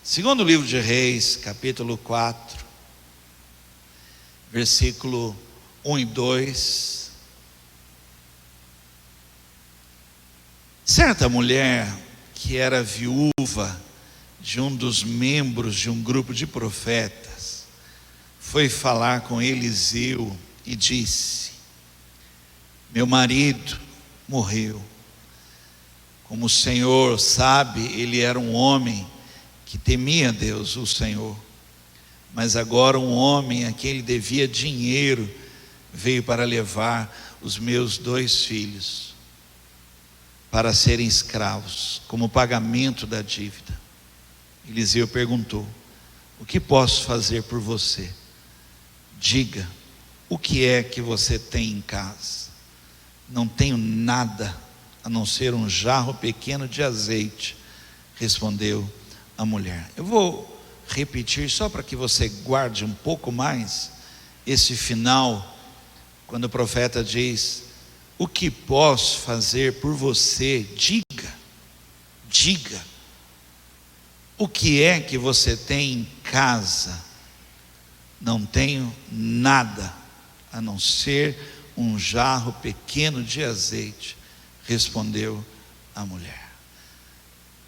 Segundo livro de Reis, capítulo 4, versículo 1 e 2. Certa mulher que era viúva de um dos membros de um grupo de profetas foi falar com Eliseu e disse: meu marido morreu. Como o Senhor sabe, ele era um homem que temia Deus, o Senhor. Mas agora um homem a quem ele devia dinheiro veio para levar os meus 2 filhos para serem escravos, como pagamento da dívida. Eliseu perguntou: o que posso fazer por você? Diga, o que é que você tem em casa? Não tenho nada a não ser um jarro pequeno de azeite, respondeu a mulher. Eu vou repetir só para que você guarde um pouco mais esse final, quando o profeta diz: o que posso fazer por você? Diga, o que é que você tem em casa? Não tenho nada a não ser um jarro pequeno de azeite, respondeu a mulher.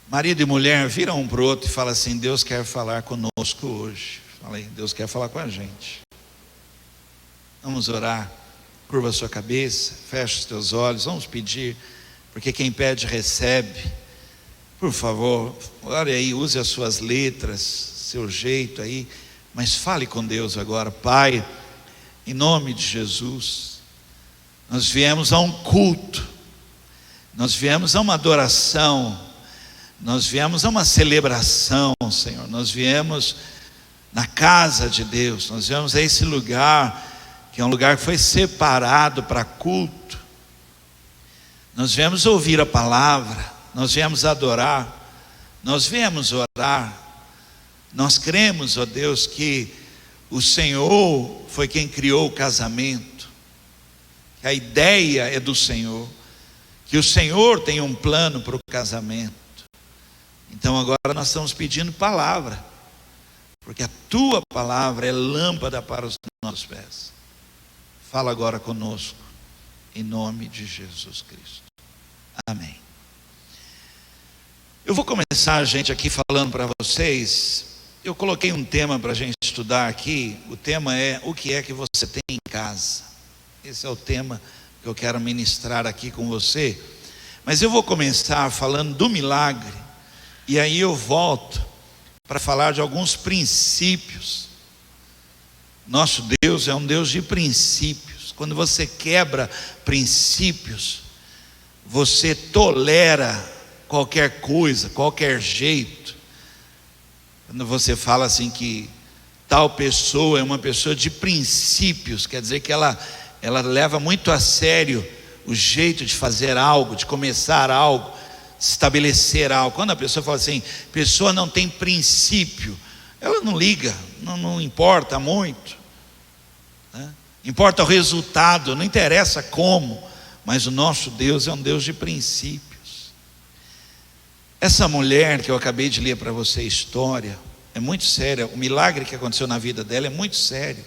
Marido e mulher viram um para o outro e falam assim: Deus quer falar conosco hoje. Fala aí, Deus quer falar com a gente. Vamos orar. Curva a sua cabeça, fecha os teus olhos, vamos pedir, porque quem pede recebe. Por favor, ore aí, use as suas letras, seu jeito aí, mas fale com Deus agora. Pai, em nome de Jesus, nós viemos a um culto, nós viemos a uma adoração, nós viemos a uma celebração, Senhor. Nós viemos na casa de Deus, nós viemos a esse lugar, que é um lugar que foi separado para culto. Nós viemos ouvir a palavra, nós viemos adorar, nós viemos orar. Nós cremos, ó Deus, que o Senhor foi quem criou o casamento, que a ideia é do Senhor, que o Senhor tem um plano para o casamento. Então agora nós estamos pedindo palavra, porque a tua palavra é lâmpada para os nossos pés. Fala agora conosco, em nome de Jesus Cristo. Amém. Eu vou começar, gente, aqui falando para vocês. Eu coloquei um tema para a gente estudar aqui. O tema é: o que é que você tem em casa? Esse é o tema que eu quero ministrar aqui com você. Mas eu vou começar falando do milagre, e aí eu volto para falar de alguns princípios. Nosso Deus é um Deus de princípios. Quando você quebra princípios, você tolera qualquer coisa, qualquer jeito. Quando você fala assim que tal pessoa é uma pessoa de princípios, quer dizer que ela leva muito a sério o jeito de fazer algo, de começar algo, de estabelecer algo. Quando a pessoa fala assim, pessoa não tem princípio, ela não liga, não importa muito, né? Importa o resultado, não interessa como, mas o nosso Deus é um Deus de princípios. Essa mulher que eu acabei de ler para você a história é muito séria. O milagre que aconteceu na vida dela é muito sério,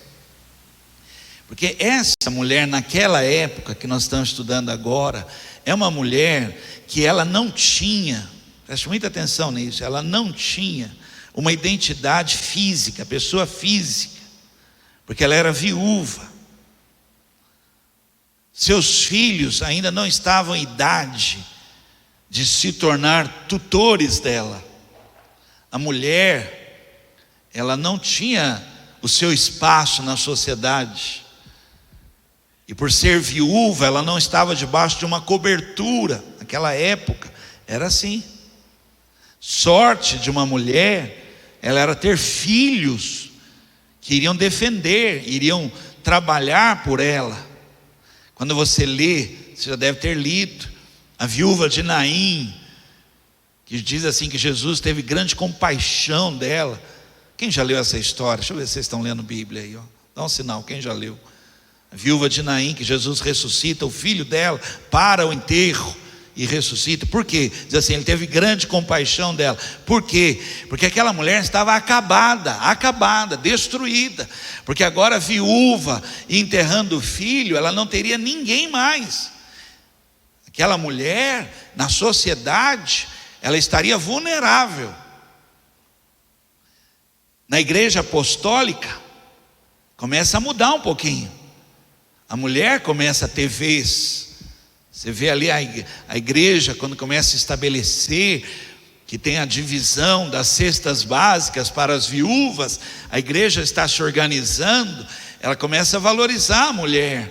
porque essa mulher, naquela época que nós estamos estudando agora, é uma mulher que ela não tinha, preste muita atenção nisso, ela não tinha uma identidade física, pessoa física, porque ela era viúva. Seus filhos ainda não estavam em idade de se tornar tutores dela. A mulher, ela não tinha o seu espaço na sociedade, e por ser viúva, ela não estava debaixo de uma cobertura. Naquela época era assim. Sorte de uma mulher, ela era ter filhos que iriam defender, iriam trabalhar por ela. Quando você lê, você já deve ter lido a viúva de Naim, que diz assim que Jesus teve grande compaixão dela. Quem já leu essa história? Deixa eu ver se vocês estão lendo Bíblia aí, ó. Dá um sinal, quem já leu? A viúva de Naim, que Jesus ressuscita o filho dela para o enterro, e ressuscita. Por quê? Diz assim, ele teve grande compaixão dela. Por quê? Porque aquela mulher estava acabada, destruída. Porque agora viúva, enterrando o filho, ela não teria ninguém mais. Aquela mulher, na sociedade, ela estaria vulnerável. Na igreja apostólica, começa a mudar um pouquinho. A mulher começa a ter vez. Você vê ali a igreja, quando começa a estabelecer que tem a divisão das cestas básicas para as viúvas, a igreja está se organizando, ela começa a valorizar a mulher.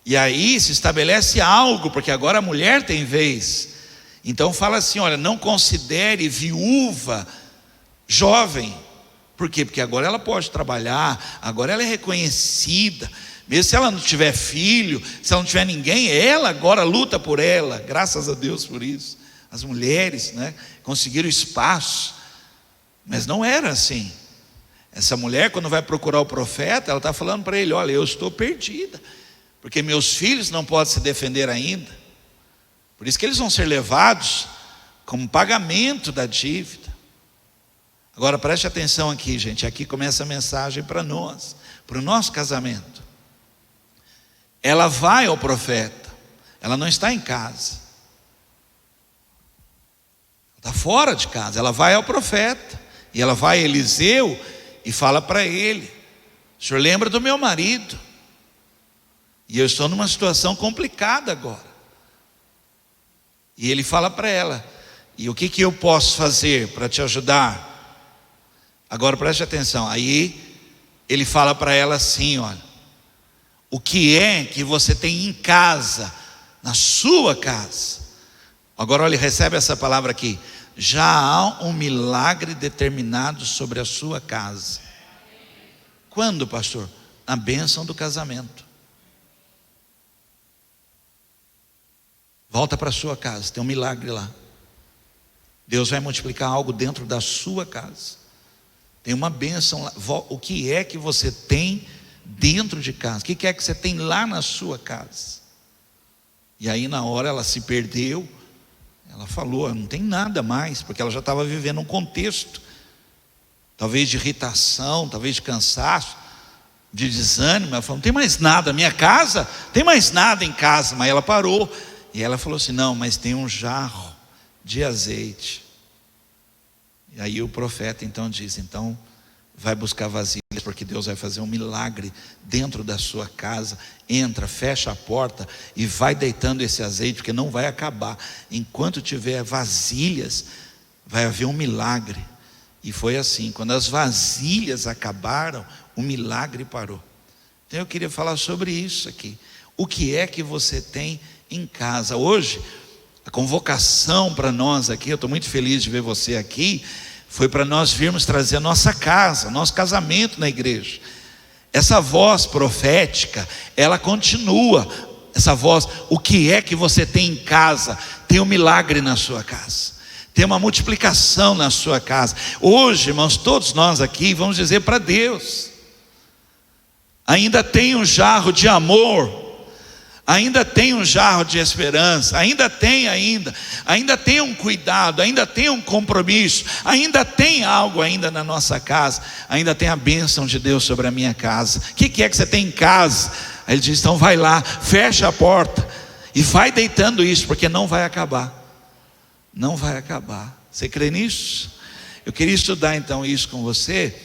E aí se estabelece algo, porque agora a mulher tem vez. Então fala assim, olha, não considere viúva jovem. Por quê? Porque agora ela pode trabalhar, agora ela é reconhecida. Mesmo se ela não tiver filho, se ela não tiver ninguém, ela agora luta por ela. Graças a Deus por isso. As mulheres, né, conseguiram espaço. Mas não era assim. Essa mulher, quando vai procurar o profeta, ela está falando para ele, olha, eu estou perdida, porque meus filhos não podem se defender ainda. Por isso que eles vão ser levados como pagamento da dívida. Agora preste atenção aqui, gente. Aqui começa a mensagem para nós, para o nosso casamento. Ela vai ao profeta, ela não está em casa, está fora de casa. Ela vai ao profeta, e ela vai a Eliseu e fala para ele, o senhor lembra do meu marido? E eu estou numa situação complicada agora. E ele fala para ela, e o que eu posso fazer para te ajudar? Agora preste atenção, aí ele fala para ela assim, olha, o que é que você tem em casa, na sua casa? Agora olha, recebe essa palavra aqui, já há um milagre determinado sobre a sua casa. Quando, pastor? Na bênção do casamento. Volta para a sua casa, tem um milagre lá. Deus vai multiplicar algo dentro da sua casa. Tem uma bênção lá. O que é que você tem dentro de casa? O que é que você tem lá na sua casa? E aí na hora ela se perdeu. Ela falou, não tem nada mais, porque ela já estava vivendo um contexto, talvez de irritação, talvez de cansaço, de desânimo. Ela falou, não tem mais nada, minha casa, tem mais nada em casa. Mas ela parou, e ela falou assim, não, mas tem um jarro de azeite. E aí o profeta então diz, então vai buscar vasilhas, porque Deus vai fazer um milagre dentro da sua casa. Entra, fecha a porta e vai deitando esse azeite, porque não vai acabar. Enquanto tiver vasilhas, vai haver um milagre. E foi assim, quando as vasilhas acabaram, o milagre parou. Então eu queria falar sobre isso aqui. O que é que você tem em casa? Hoje, a convocação para nós aqui, eu estou muito feliz de ver você aqui, foi para nós virmos trazer a nossa casa, nosso casamento na igreja. Essa voz profética, ela continua. Essa voz, o que é que você tem em casa? Tem um milagre na sua casa, tem uma multiplicação na sua casa. Hoje, irmãos, todos nós aqui vamos dizer para Deus, ainda tem um jarro de amor, ainda tem um jarro de esperança, ainda tem um cuidado, ainda tem um compromisso, ainda tem algo ainda na nossa casa, ainda tem a bênção de Deus sobre a minha casa. O que é que você tem em casa? Aí ele diz, então vai lá, fecha a porta e vai deitando isso, porque não vai acabar. Não vai acabar. Você crê nisso? Eu queria estudar então isso com você,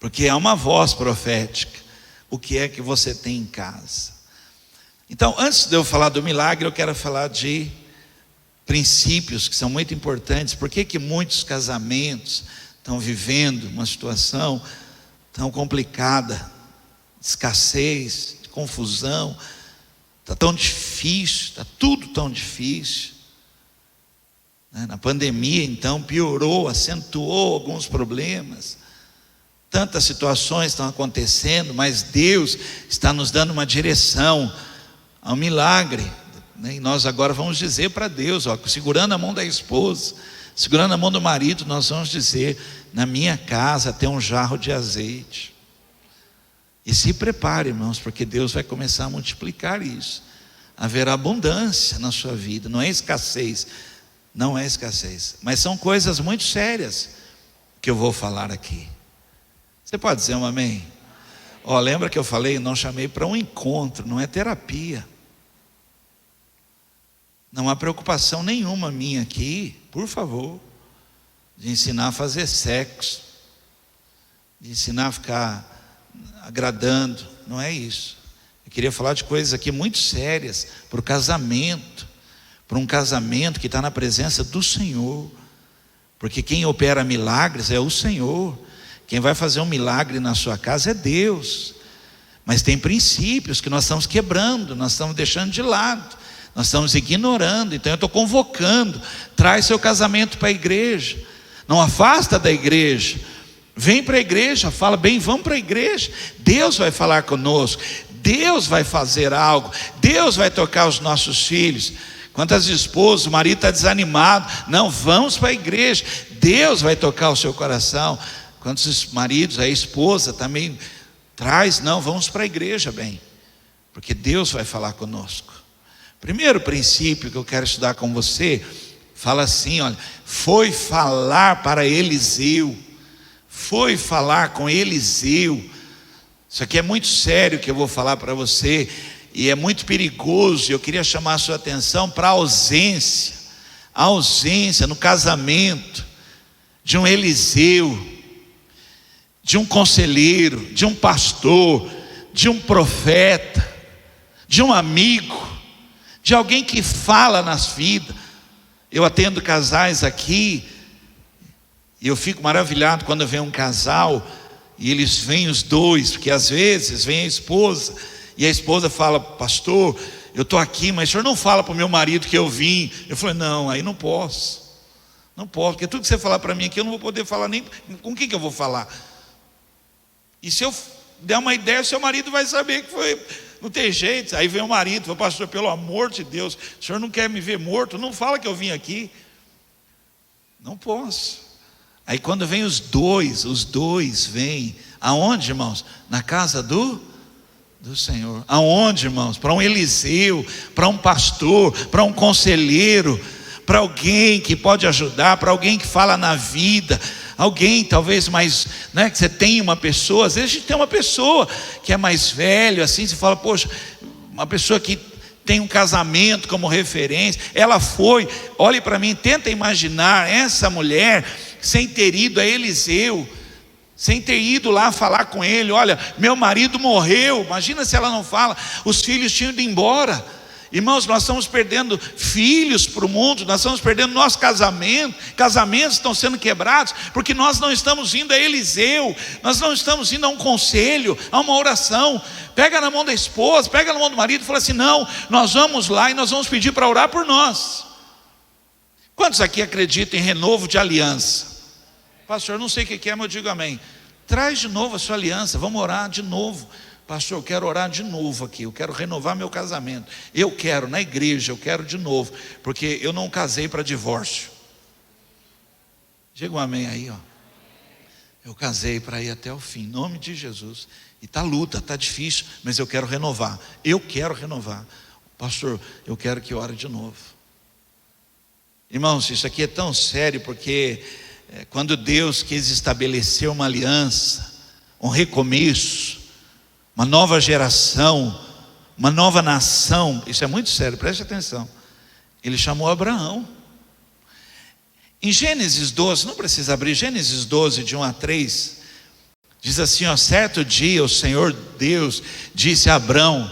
porque é uma voz profética. O que é que você tem em casa? Então, antes de eu falar do milagre, eu quero falar de princípios que são muito importantes. Por que muitos casamentos estão vivendo uma situação tão complicada, de escassez, de confusão, está tão difícil, está tudo tão difícil. Na pandemia, então, piorou, acentuou alguns problemas. Tantas situações estão acontecendo, mas Deus está nos dando uma direção ao milagre, né? E nós agora vamos dizer para Deus, ó, segurando a mão da esposa, segurando a mão do marido, nós vamos dizer, na minha casa tem um jarro de azeite. E se prepare, irmãos, porque Deus vai começar a multiplicar isso. haverá abundância na sua vida. Não é escassez, não é escassez, mas são coisas muito sérias que eu vou falar aqui. Você pode dizer um amém? Lembra que eu falei, não chamei para um encontro, não é terapia. Não há preocupação nenhuma minha aqui, por favor, de ensinar a fazer sexo, de ensinar a ficar agradando, não é isso. Eu queria falar de coisas aqui muito sérias, para o casamento, para um casamento que está na presença do Senhor, porque quem opera milagres é o Senhor. Quem vai fazer um milagre na sua casa é Deus, mas tem princípios que nós estamos quebrando, nós estamos deixando de lado, nós estamos ignorando. Então eu estou convocando, traz seu casamento para a igreja, não afasta da igreja, vem para a igreja, fala bem, vamos para a igreja, Deus vai falar conosco, Deus vai fazer algo, Deus vai tocar os nossos filhos. Quantas esposas, o marido está desanimado, não, vamos para a igreja, Deus vai tocar o seu coração. Quantos maridos, a esposa também traz, não, vamos para a igreja, bem, porque Deus vai falar conosco. Primeiro princípio que eu quero estudar com você, fala assim, olha, foi falar para Eliseu, foi falar com Eliseu. Isso aqui é muito sério que eu vou falar para você, e é muito perigoso. Eu queria chamar a sua atenção para a ausência no casamento de um Eliseu, de um conselheiro, de um pastor, de um profeta, de um amigo, de alguém que fala nas vidas. Eu atendo casais aqui, e eu fico maravilhado quando vem um casal, e eles vêm os dois, porque às vezes vem a esposa, e a esposa fala, pastor, eu estou aqui, mas o senhor não fala para o meu marido que eu vim. Eu falei, não, aí não posso, porque tudo que você falar para mim aqui, eu não vou poder falar nem, com quem que eu vou falar? E se eu der uma ideia, o seu marido vai saber que foi, não tem jeito. Aí vem o marido, fala, pastor, pelo amor de Deus, o senhor não quer me ver morto? Não fala que eu vim aqui. Não posso. Aí quando vem os dois vêm, aonde, irmãos? Na casa do Senhor. Aonde, irmãos? Para um Eliseu, para um pastor, para um conselheiro, para alguém que pode ajudar, para alguém que fala na vida, alguém talvez mais, né, que você tem uma pessoa, às vezes a gente tem uma pessoa que é mais velho, assim, você fala, poxa, uma pessoa que tem um casamento como referência, ela foi, olhe para mim, tenta imaginar essa mulher sem ter ido a Eliseu, sem ter ido lá falar com ele, olha, meu marido morreu. Imagina se ela não fala, os filhos tinham ido embora. Irmãos, nós estamos perdendo filhos para o mundo, nós estamos perdendo nosso casamento, casamentos estão sendo quebrados, porque nós não estamos indo a Eliseu, nós não estamos indo a um conselho, a uma oração. Pega na mão da esposa, pega na mão do marido e fala assim, não, nós vamos lá e nós vamos pedir para orar por nós. Quantos aqui acreditam em renovo de aliança? Pastor, eu não sei o que é, mas eu digo amém. Traz de novo a sua aliança, vamos orar de novo. Pastor, eu quero orar de novo aqui, eu quero renovar meu casamento. Eu quero, na igreja, eu quero de novo, porque eu não casei para divórcio. Diga um amém aí, ó. Eu casei para ir até o fim, em nome de Jesus. E está luta, está difícil, mas eu quero renovar. Eu quero renovar. Pastor, eu quero que ore de novo. Irmãos, isso aqui é tão sério, porque quando Deus quis estabelecer uma aliança, um recomeço, uma nova geração, uma nova nação, isso é muito sério, preste atenção. Ele chamou Abraão. Em Gênesis 12, não precisa abrir, Gênesis 12, de 1 a 3, diz assim, ó, certo dia o Senhor Deus disse a Abrão,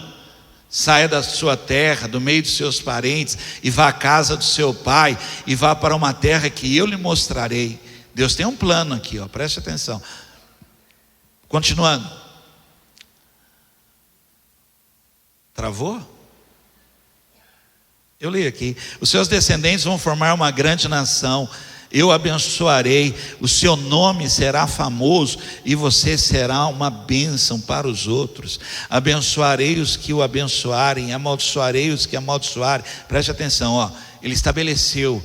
saia da sua terra, do meio dos seus parentes, e vá à casa do seu pai, e vá para uma terra que eu lhe mostrarei. Deus tem um plano aqui, ó, preste atenção. Continuando. Travou? Eu li aqui, os seus descendentes vão formar uma grande nação, eu abençoarei, o seu nome será famoso e você será uma bênção para os outros. Abençoarei os que o abençoarem, amaldiçoarei os que amaldiçoarem. Preste atenção, ó, ele estabeleceu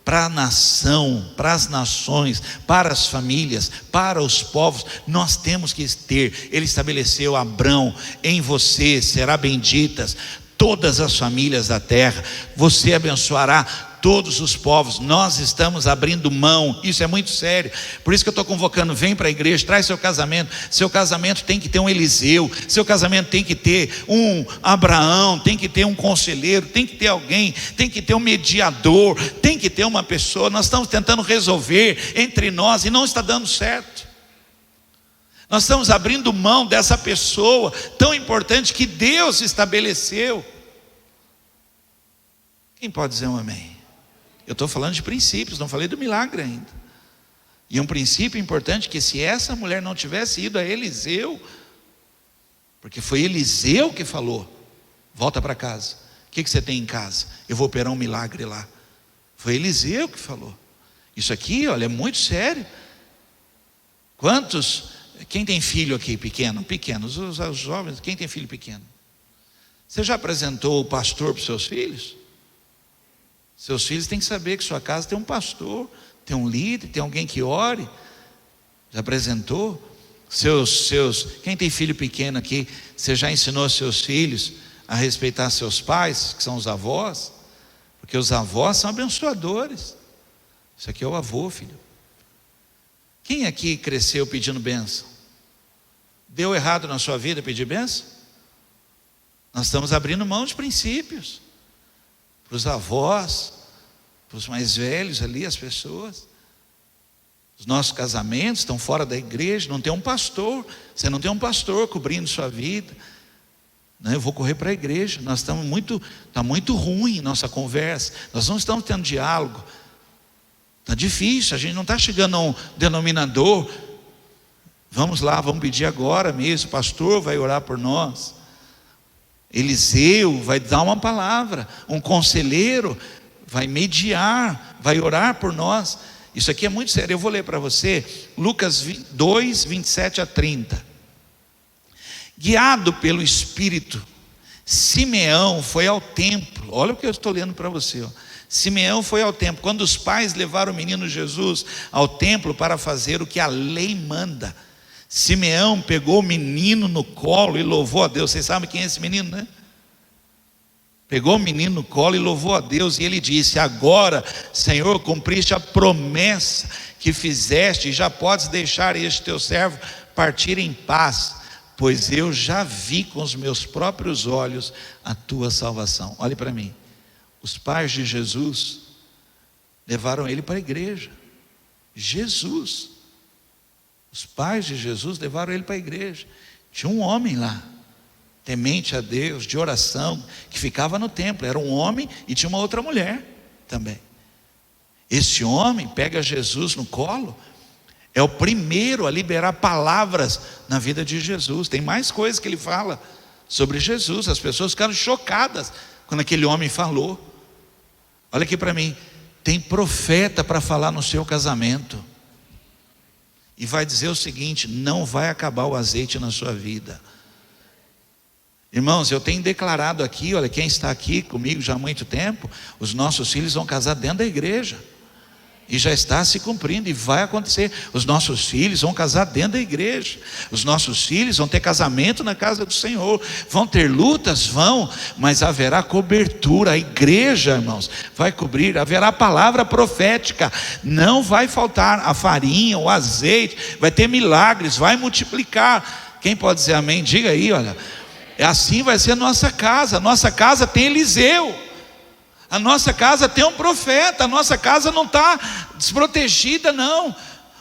para a nação, para as nações, para as famílias, para os povos, nós temos que ter. Ele estabeleceu: Abrão, em você será benditas todas as famílias da terra, você abençoará todos os povos. Nós estamos abrindo mão, isso é muito sério. Por isso que eu estou convocando, vem para a igreja, traz seu casamento tem que ter um Eliseu, seu casamento tem que ter um Abraão, tem que ter um conselheiro, tem que ter alguém, tem que ter um mediador, tem que ter uma pessoa. Nós estamos tentando resolver entre nós e não está dando certo. Nós estamos abrindo mão dessa pessoa tão importante que Deus estabeleceu. Quem pode dizer um amém? Eu estou falando de princípios, não falei do milagre ainda. E um princípio importante, que se essa mulher não tivesse ido a Eliseu, porque foi Eliseu que falou, volta para casa, o que você tem em casa? Eu vou operar um milagre lá. Foi Eliseu que falou. Isso aqui, olha, é muito sério. Quem tem filho aqui pequenos, os jovens, quem tem filho pequeno? Você já apresentou o pastor para os seus filhos? Seus filhos têm que saber que sua casa tem um pastor, tem um líder, tem alguém que ore. Já apresentou? Quem tem filho pequeno aqui, você já ensinou seus filhos a respeitar seus pais, que são os avós? Porque os avós são abençoadores. Isso aqui é o avô, filho. Quem aqui cresceu pedindo bênção? Deu errado na sua vida pedir bênção? Nós estamos abrindo mão de princípios. Para os avós, para os mais velhos ali, as pessoas. Os nossos casamentos estão fora da igreja, não tem um pastor. Você não tem um pastor cobrindo sua vida. Não, eu vou correr para a igreja. Nós estamos está muito ruim nossa conversa. Nós não estamos tendo diálogo. Está difícil, a gente não está chegando a um denominador. Vamos lá, vamos pedir agora mesmo. O pastor vai orar por nós. Eliseu vai dar uma palavra, um conselheiro vai mediar, vai orar por nós. Isso aqui é muito sério. Eu vou ler para você Lucas 2, 27 a 30. Guiado pelo Espírito, Simeão foi ao templo. Olha o que eu estou lendo para você, ó. Simeão foi ao templo, quando os pais levaram o menino Jesus ao templo para fazer o que a lei manda. Simeão pegou o menino no colo e louvou a Deus. Vocês sabem quem é esse menino, né? Pegou o menino no colo e louvou a Deus. E ele disse: agora, Senhor, cumpriste a promessa que fizeste, e já podes deixar este teu servo partir em paz, pois eu já vi com os meus próprios olhos a tua salvação. Olhe para mim. Os pais de Jesus levaram ele para a igreja. Jesus. Os pais de Jesus levaram ele para a igreja. Tinha um homem lá, temente a Deus, de oração, que ficava no templo. Era um homem e tinha uma outra mulher também. Esse homem pega Jesus no colo, é o primeiro a liberar palavras na vida de Jesus. Tem mais coisas que ele fala sobre Jesus. As pessoas ficaram chocadas quando aquele homem falou. Olha aqui para mim, tem profeta para falar no seu casamento. E vai dizer o seguinte: não vai acabar o azeite na sua vida. Irmãos, eu tenho declarado aqui, olha, quem está aqui comigo já há muito tempo, os nossos filhos vão casar dentro da igreja. E já está se cumprindo e vai acontecer. Os nossos filhos vão casar dentro da igreja. Os nossos filhos vão ter casamento na casa do Senhor. Vão ter lutas? Vão, mas haverá cobertura. A igreja, irmãos, vai cobrir. Haverá palavra profética. Não vai faltar a farinha, o azeite. Vai ter milagres, vai multiplicar. Quem pode dizer amém? Diga aí, olha. Assim vai ser a nossa casa. A nossa casa tem Eliseu. A nossa casa tem um profeta. A nossa casa não está desprotegida, não.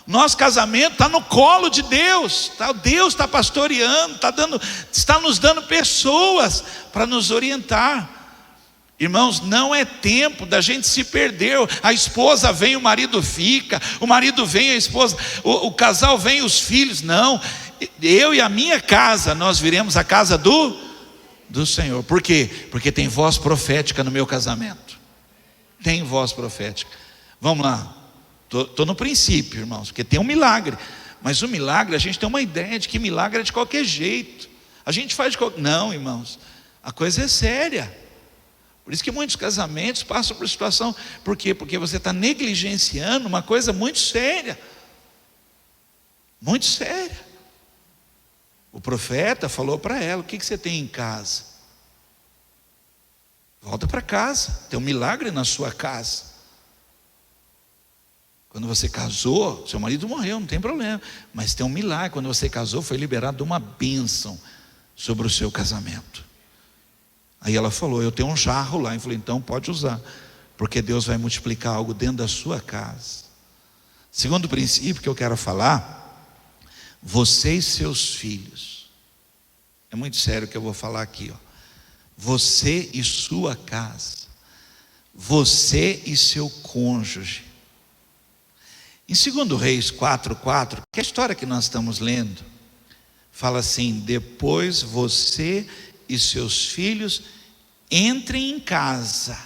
Nosso casamento está no colo de Deus. Deus está pastoreando, está nos dando pessoas para nos orientar. Irmãos, não é tempo da gente se perder. A esposa vem, o marido fica. O marido vem, a esposa. O casal vem, os filhos. Não. Eu e a minha casa, nós viremos a casa do Senhor. Por quê? Porque tem voz profética no meu casamento. Tem voz profética. Vamos lá. Estou no princípio, irmãos, porque tem um milagre. Mas o milagre, a gente tem uma ideia de que milagre é de qualquer jeito. A gente faz de qualquer... Não, irmãos, a coisa é séria. Por isso que muitos casamentos passam por situação. Por quê? Porque você está negligenciando uma coisa muito séria. Muito séria. O profeta falou para ela: o que você tem em casa? Volta para casa, tem um milagre na sua casa. Quando você casou, seu marido morreu, não tem problema, mas tem um milagre. Quando você casou, foi liberado uma bênção sobre o seu casamento. Aí ela falou: eu tenho um jarro lá. Eu falei: então pode usar, porque Deus vai multiplicar algo dentro da sua casa. Segundo princípio que eu quero falar: você e seus filhos. É muito sério o que eu vou falar aqui, ó. Você e sua casa, você e seu cônjuge. Em 2 Reis 4:4, que é a história que nós estamos lendo, fala assim: depois você e seus filhos entrem em casa,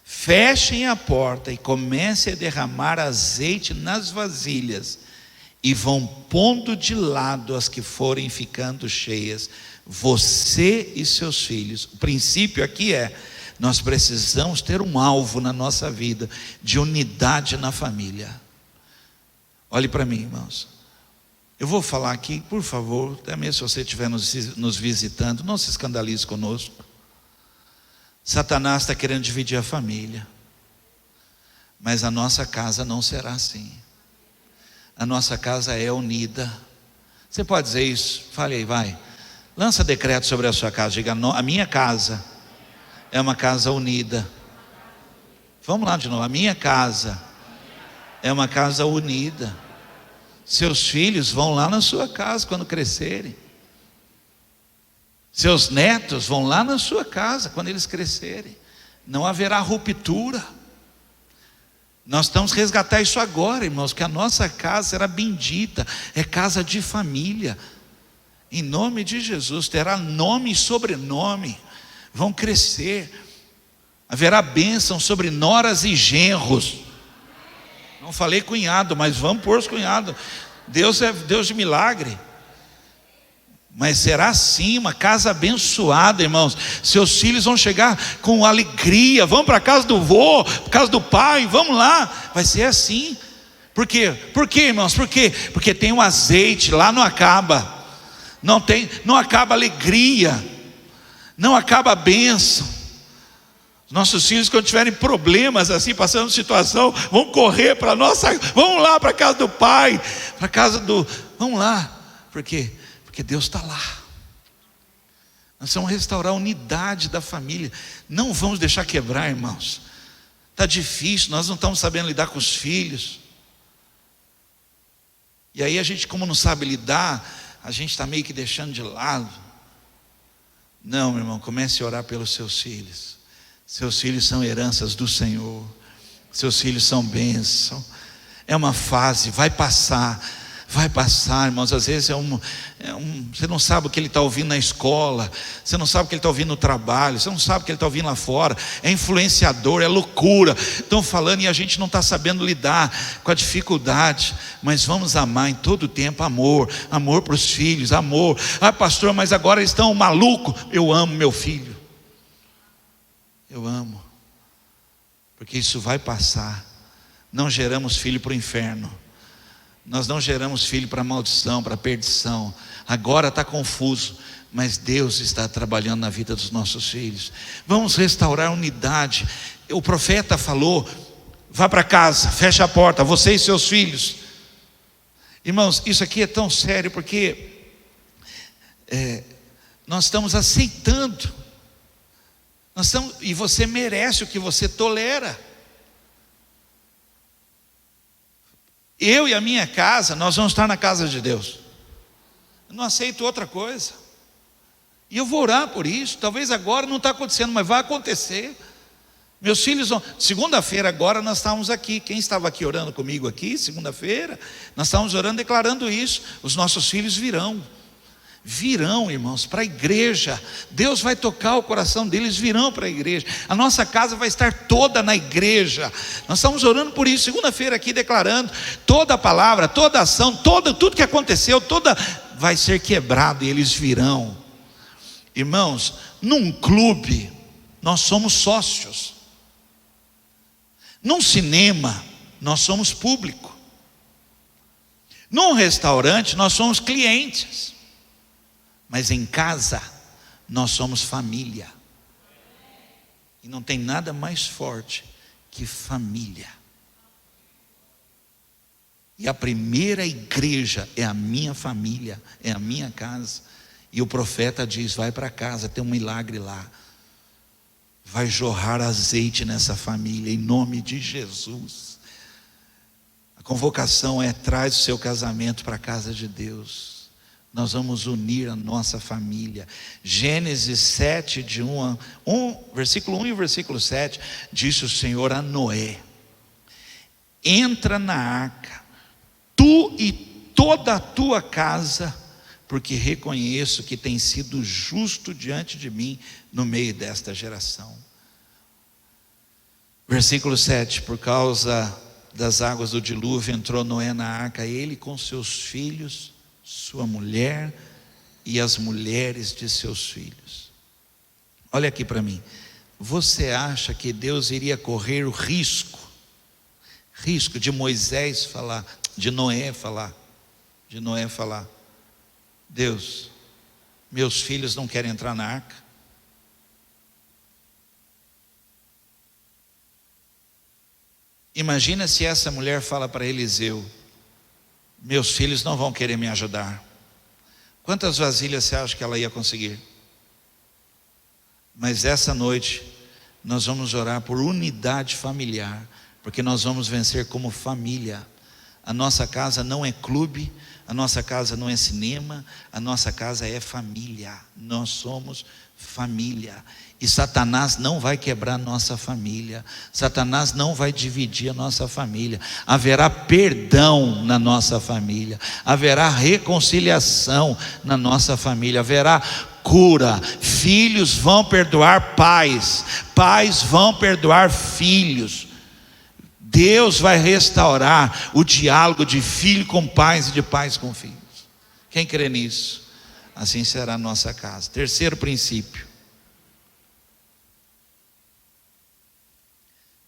fechem a porta e comecem a derramar azeite nas vasilhas, e vão pondo de lado as que forem ficando cheias, você e seus filhos. O princípio aqui é: nós precisamos ter um alvo na nossa vida de unidade na família. Olhe para mim, irmãos. Eu vou falar aqui, por favor, também se você estiver nos visitando, não se escandalize conosco. Satanás está querendo dividir a família, mas a nossa casa não será assim. A nossa casa é unida. Você pode dizer isso? Fale aí, vai. Lança decreto sobre a sua casa. Diga: a minha casa é uma casa unida. Vamos lá de novo. A minha casa é uma casa unida. Seus filhos vão lá na sua casa quando crescerem. Seus netos vão lá na sua casa quando eles crescerem. Não haverá ruptura. Nós estamos resgatar isso agora, irmãos, que a nossa casa será bendita, é casa de família. Em nome de Jesus, terá nome e sobrenome, vão crescer. Haverá bênção sobre noras e genros. Não falei cunhado, mas vamos pôr os cunhados. Deus é Deus de milagre. Mas será sim uma casa abençoada, irmãos. Seus filhos vão chegar com alegria. Vamos para a casa do vô, para a casa do pai, vamos lá. Vai ser assim. Por quê? Por quê, irmãos? Por quê? Porque tem um azeite, lá não acaba. Não acaba a alegria. Não acaba a bênção. Nossos filhos, quando tiverem problemas assim, passando situação, vão correr para a nossa, vamos lá para a casa do pai, para a casa do, vamos lá. Por quê? Porque Deus está lá. Nós vamos restaurar a unidade da família. Não vamos deixar quebrar, irmãos. Está difícil, nós não estamos sabendo lidar com os filhos. E aí a gente, como não sabe lidar, a gente está meio que deixando de lado. Não, meu irmão, comece a orar pelos seus filhos. Seus filhos são heranças do Senhor. Seus filhos são bênção. É uma fase, vai passar, irmãos. Às vezes você não sabe o que ele está ouvindo na escola, você não sabe o que ele está ouvindo no trabalho, você não sabe o que ele está ouvindo lá fora. É influenciador, é loucura. Estão falando e a gente não está sabendo lidar com a dificuldade. Mas vamos amar em todo tempo. Amor para os filhos, amor. Ah, pastor, mas agora eles estão malucos. Eu amo meu filho. Eu amo, porque isso vai passar. Não geramos filho para o inferno. Nós não geramos filho para maldição, para perdição. Agora está confuso, mas Deus está trabalhando na vida dos nossos filhos. Vamos restaurar a unidade. O profeta falou: vá para casa, fecha a porta, você e seus filhos. Irmãos, isso aqui é tão sério, porque nós estamos aceitando. E você merece o que você tolera. Eu e a minha casa, nós vamos estar na casa de Deus. Eu não aceito outra coisa. E eu vou orar por isso. Talvez agora não está acontecendo, mas vai acontecer. Meus filhos vão. Segunda-feira agora nós estávamos aqui. Quem estava aqui orando comigo aqui, segunda-feira, nós estávamos orando, declarando isso. Os nossos filhos virão, irmãos, para a igreja. Deus vai tocar o coração deles, virão para a igreja. A nossa casa vai estar toda na igreja. Nós estamos orando por isso, segunda-feira aqui, declarando toda a palavra, toda a ação, tudo que aconteceu, vai ser quebrado e eles virão. Irmãos, num clube nós somos sócios. Num cinema nós somos público. Num restaurante nós somos clientes. Mas em casa nós somos família. E não tem nada mais forte que família. E a primeira igreja é a minha família, é a minha casa. E o profeta diz: vai para casa, tem um milagre lá. Vai jorrar azeite nessa família, em nome de Jesus. A convocação é: traz o seu casamento para a casa de Deus. Nós vamos unir a nossa família. Gênesis 7, versículo 1 e versículo 7, disse o Senhor a Noé: entra na arca, tu e toda a tua casa, porque reconheço que tem sido justo diante de mim no meio desta geração. Versículo 7, por causa das águas do dilúvio, entrou Noé na arca, ele com seus filhos, sua mulher e as mulheres de seus filhos. Olha aqui para mim. Você acha que Deus iria correr o risco de Moisés falar, de Noé falar, Deus, meus filhos não querem entrar na arca? Imagina se essa mulher fala para Eliseu: meus filhos não vão querer me ajudar. Quantas vasilhas você acha que ela ia conseguir? Mas essa noite nós vamos orar por unidade familiar, porque nós vamos vencer como família. A nossa casa não é clube, a nossa casa não é cinema, a nossa casa é família. Nós somos família. E Satanás não vai quebrar a nossa família. Satanás não vai dividir a nossa família. Haverá perdão na nossa família. Haverá reconciliação na nossa família. Haverá cura. Filhos vão perdoar pais. Pais vão perdoar filhos. Deus vai restaurar o diálogo de filho com pais e de pais com filhos. Quem crê nisso? Assim será a nossa casa. Terceiro princípio: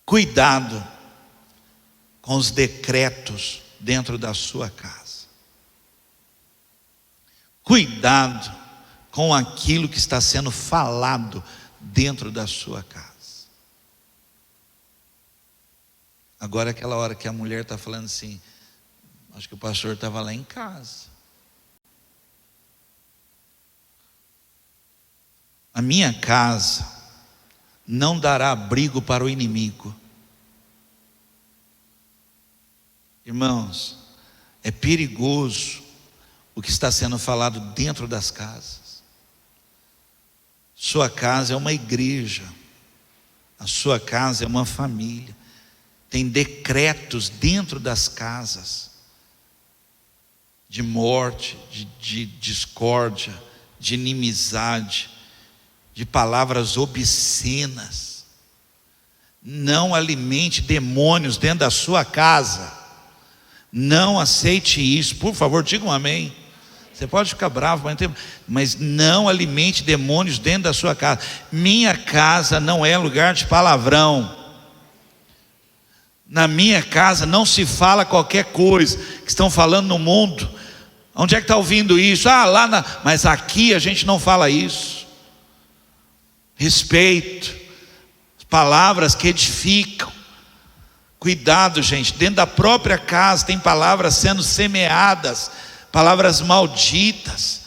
cuidado com os decretos dentro da sua casa. Cuidado com aquilo que está sendo falado dentro da sua casa. Agora é aquela hora que a mulher está falando assim: acho que o pastor estava lá em casa. A minha casa não dará abrigo para o inimigo. Irmãos, é perigoso o que está sendo falado dentro das casas. Sua casa é uma igreja, a sua casa é uma família. Tem decretos dentro das casas de morte, de discórdia, de inimizade, de palavras obscenas. Não alimente demônios dentro da sua casa. Não aceite isso. Por favor, diga um amém. Você pode ficar bravo, mas não alimente demônios dentro da sua casa. Minha casa não é lugar de palavrão. Na minha casa não se fala qualquer coisa que estão falando no mundo. Onde é que está ouvindo isso? Mas aqui a gente não fala isso. Respeito, palavras que edificam. Cuidado, gente, dentro da própria casa tem palavras sendo semeadas, palavras malditas,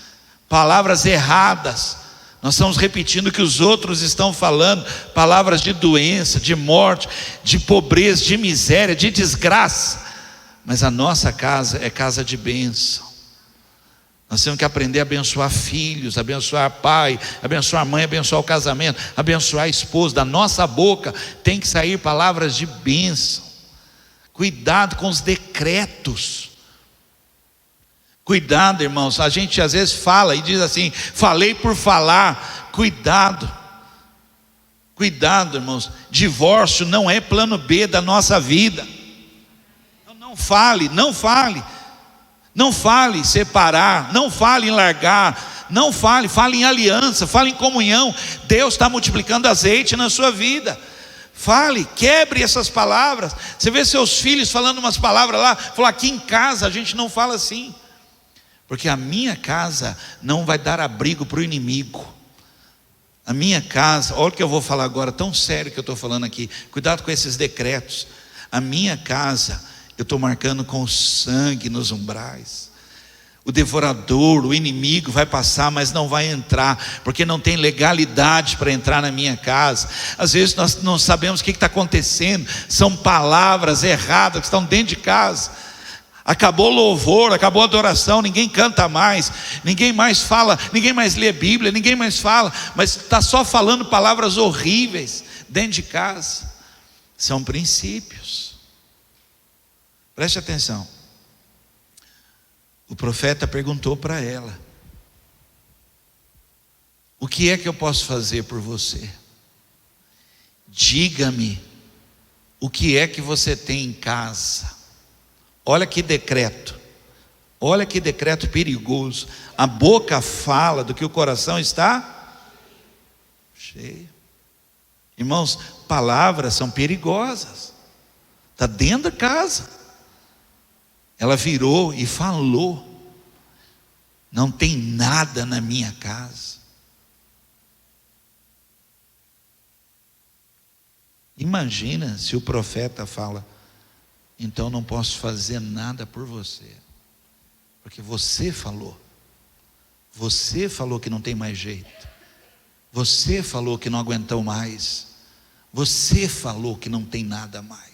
palavras erradas. Nós estamos repetindo o que os outros estão falando, palavras de doença, de morte, de pobreza, de miséria, de desgraça. Mas a nossa casa é casa de bênção. Nós temos que aprender a abençoar filhos, abençoar pai, abençoar mãe, abençoar o casamento, abençoar a esposa. Da nossa boca tem que sair palavras de bênção. Cuidado com os decretos. Cuidado, irmãos, a gente às vezes fala e diz assim: falei por falar. Cuidado, irmãos, divórcio não é plano B da nossa vida. Não fale separar, não fale em largar, não fale em aliança, fale em comunhão. Deus está multiplicando azeite na sua vida. Fale, quebre essas palavras. Você vê seus filhos falando umas palavras lá, falou: aqui em casa a gente não fala assim. Porque a minha casa não vai dar abrigo para o inimigo. A minha casa, olha o que eu vou falar agora, tão sério que eu estou falando aqui, cuidado com esses decretos. A minha casa, eu estou marcando com sangue nos umbrais. O devorador, o inimigo vai passar, mas não vai entrar, porque não tem legalidade para entrar na minha casa. Às vezes nós não sabemos o que está acontecendo, são palavras erradas que estão dentro de casa. Acabou o louvor, acabou a adoração, ninguém canta mais, ninguém mais fala, ninguém mais lê Bíblia, ninguém mais fala, mas está só falando palavras horríveis dentro de casa. São princípios. Preste atenção. O profeta perguntou para ela: o que é que eu posso fazer por você? Diga-me, o que é que você tem em casa? Olha que decreto perigoso. A boca fala do que o coração está cheio. Irmãos, palavras são perigosas. Está dentro da casa. Ela virou e falou: não tem nada na minha casa. Imagina se o profeta fala: então não posso fazer nada por você, porque você falou que não tem mais jeito, você falou que não aguentou mais, você falou que não tem nada mais.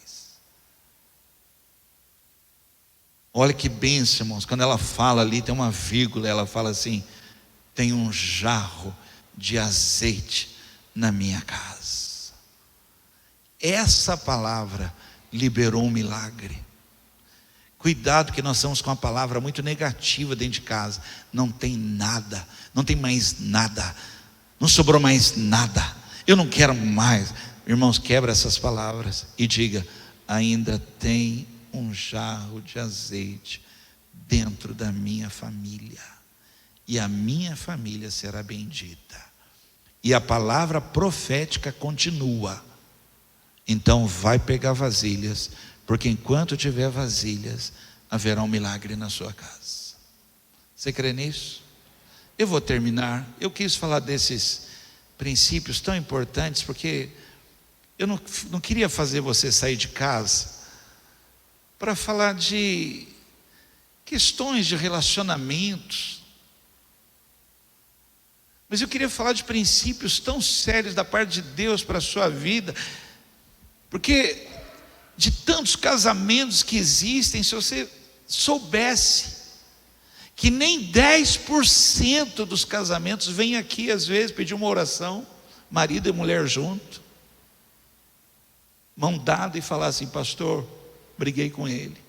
Olha que bênção, irmãos, quando ela fala ali, tem uma vírgula, ela fala assim: tem um jarro de azeite na minha casa. Essa palavra liberou um milagre. Cuidado que nós estamos com uma palavra muito negativa dentro de casa. Não tem nada, não tem mais nada, não sobrou mais nada, eu não quero mais. Irmãos, quebra essas palavras e diga: ainda tem um jarro de azeite dentro da minha família, e a minha família será bendita. E a palavra profética continua: então vai pegar vasilhas, porque enquanto tiver vasilhas, haverá um milagre na sua casa. Você crê nisso? Eu vou terminar. Eu quis falar desses princípios tão importantes, porque eu não queria fazer você sair de casa para falar de questões de relacionamentos, mas eu queria falar de princípios tão sérios da parte de Deus para a sua vida, porque de tantos casamentos que existem, se você soubesse que nem 10% dos casamentos vêm aqui às vezes pedir uma oração, marido e mulher junto, mão dada, e falar assim: pastor, briguei com ele,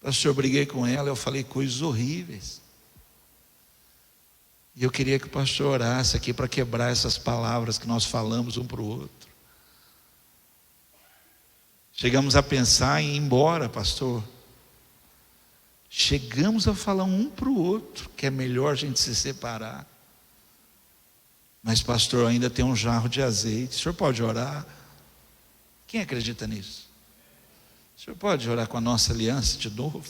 pastor, briguei com ela, eu falei coisas horríveis, e eu queria que o pastor orasse aqui para quebrar essas palavras que nós falamos um para o outro. Chegamos a pensar em ir embora, pastor. Chegamos a falar um para o outro que é melhor a gente se separar. Mas pastor, ainda tem um jarro de azeite, o senhor pode orar? Quem acredita nisso? O senhor pode orar com a nossa aliança de novo?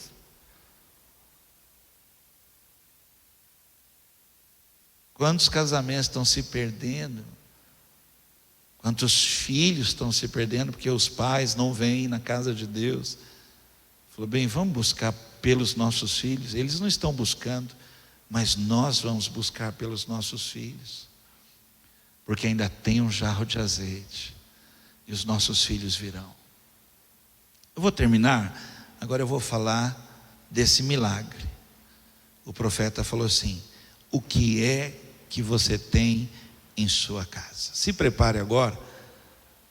Quantos casamentos estão se perdendo? Quantos filhos estão se perdendo porque os pais não vêm na casa de Deus? Falou: bem, vamos buscar pelos nossos filhos. Eles não estão buscando, mas nós vamos buscar pelos nossos filhos, porque ainda tem um jarro de azeite, e os nossos filhos virão. Eu vou terminar, agora eu vou falar desse milagre. O profeta falou assim: o que é que você tem em sua casa? Se prepare agora,